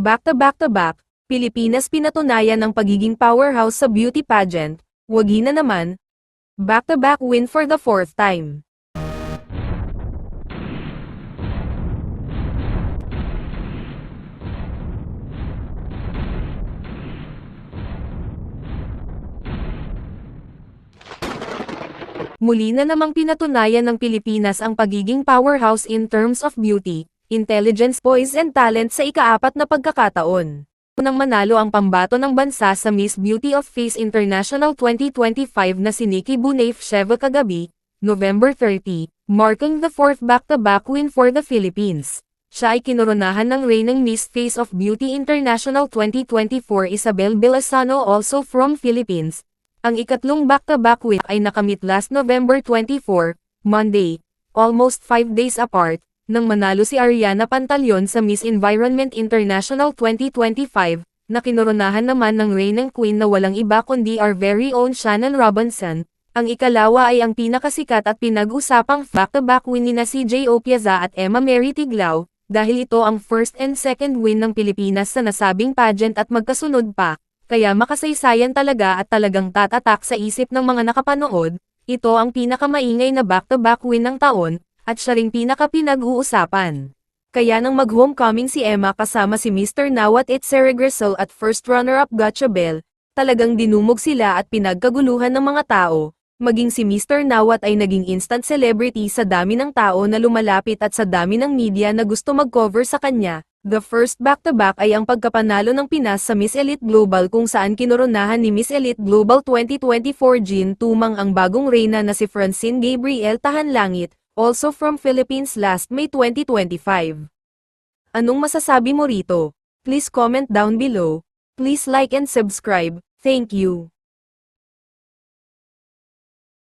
Back-to-back, Pilipinas pinatunayan ang pagiging powerhouse sa beauty pageant, wagi na naman. Back-to-back win for the fourth time. Muli na namang pinatunayan ng Pilipinas ang pagiging powerhouse in terms of beauty, intelligence, poise and talent sa ika-4 na pagkakataon. Unang manalo ang pambato ng bansa sa Miss Beauty of Face International 2025 na si Nikki Bonafe-Sheva kagabi, November 30, marking the fourth back-to-back win for the Philippines. Siya ay kinoronahan ng reigning Miss Face of Beauty International 2024 Isabel Villasano also from Philippines. Ang ikatlong back-to-back win ay nakamit last November 24, Monday, almost 5 days apart, nang manalo si Ariana Pantaleon sa Miss Environment International 2025, na kinoronahan naman ng reigning queen na walang iba kundi our very own Shannon Robinson. Ang ikalawa ay ang pinakasikat at pinag-usapang back-to-back win ni na si J.O. Piazza at Emma Mary Tiglao, dahil ito ang first and second win ng Pilipinas sa nasabing pageant at magkasunod pa. Kaya makasaysayan talaga at talagang tatatak sa isip ng mga nakapanood, ito ang pinakamaingay na back-to-back win ng taon, at siya ring pinaka-pinag-uusapan. Kaya nang mag-homecoming si Emma kasama si Mr. Nawat Itzere Grisel at first runner-up Gotcha Bell, talagang dinumog sila at pinagkaguluhan ng mga tao, maging si Mr. Nawat ay naging instant celebrity sa dami ng tao na lumalapit at sa dami ng media na gusto mag-cover sa kanya. The first back-to-back ay ang pagkapanalo ng Pinas sa Miss Elite Global kung saan kinoronahan ni Miss Elite Global 2024 Jean Tumang ang bagong reyna na si Francine Gabriel Tahanlangit, also from Philippines last May 2025. Anong masasabi mo rito? Please comment down below. Please like and subscribe. Thank you.